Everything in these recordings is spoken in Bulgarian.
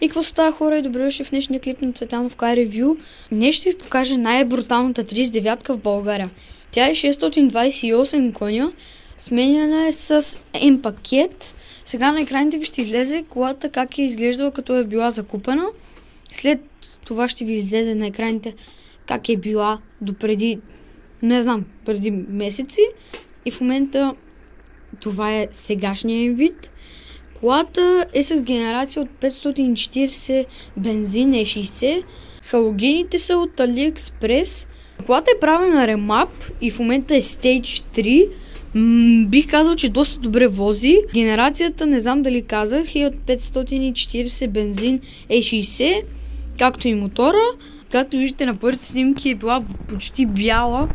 И какво става, хора, и добре дошли в днешния клип на Цветанов Car Review. Днес ще ви покажа най-бруталната 39-ка в България. Тя е 628 коня, сменяна е с М пакет. Сега на екраните ви ще излезе колата как е изглеждала като е била закупена. След това ще ви излезе на екраните как е била допреди, преди месеци. И в момента това е сегашния вид. Колата е с генерация от 540 бензин E60. Халогените са от AliExpress. Колата е правена ремап и в момента е Stage 3. Бих казал, че доста добре вози. Генерацията, не знам дали казах, е от 540 бензин E60, както и мотора. Както виждате на първите снимки е била почти бяла,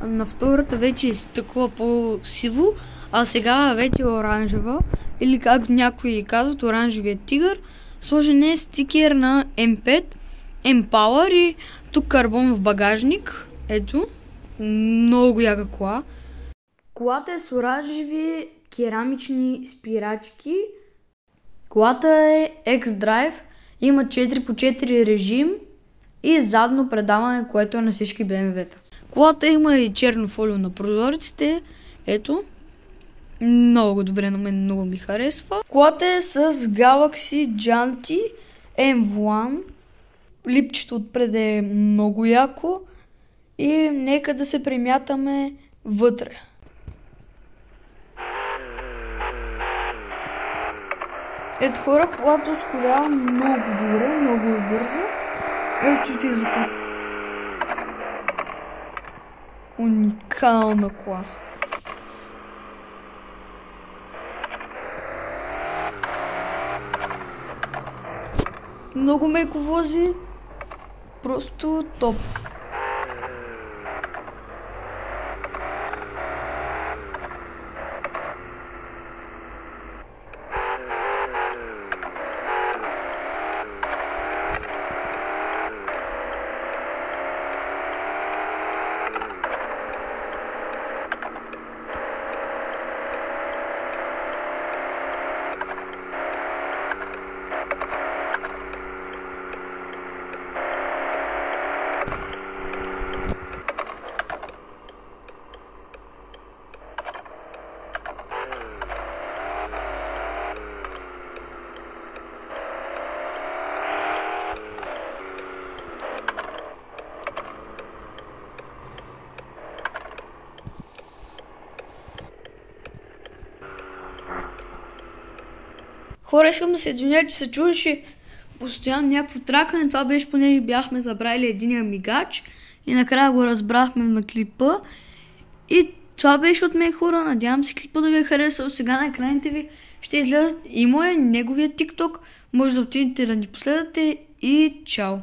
на втората вече е такова по-сиво, а сега вече е оранжева, или както някои казват, оранжевия тигър. Сложен е стикер на M5, M-Power и тук карбон в багажник. Ето, много яка кола. Колата е с оранжеви керамични спирачки. Колата е X-Drive, има 4x4 режим и задно предаване, което е на всички BMW-та. Колата има и черно фолио на прозорците. Ето. Много добре, на мен много ми харесва. Колата е с Galaxy джанти M1. Липчето отпред е много яко. И нека да се премятаме вътре. Ето, хора, колата ускорява много добре, много бързо. Ето, чуйте звука. Уникална кола. Много меко вози. Просто топ. Хора, искам да се извиня, че се чуваше постоянно някакво тракане. Това беше, понеже бяхме забравили единия мигач и накрая го разбрахме на клипа. И това беше от мен, хора. Надявам се клипа да ви е харесал. Сега на екраните ви ще излязат и неговия TikTok. Може да отидете да ни последвате и чао!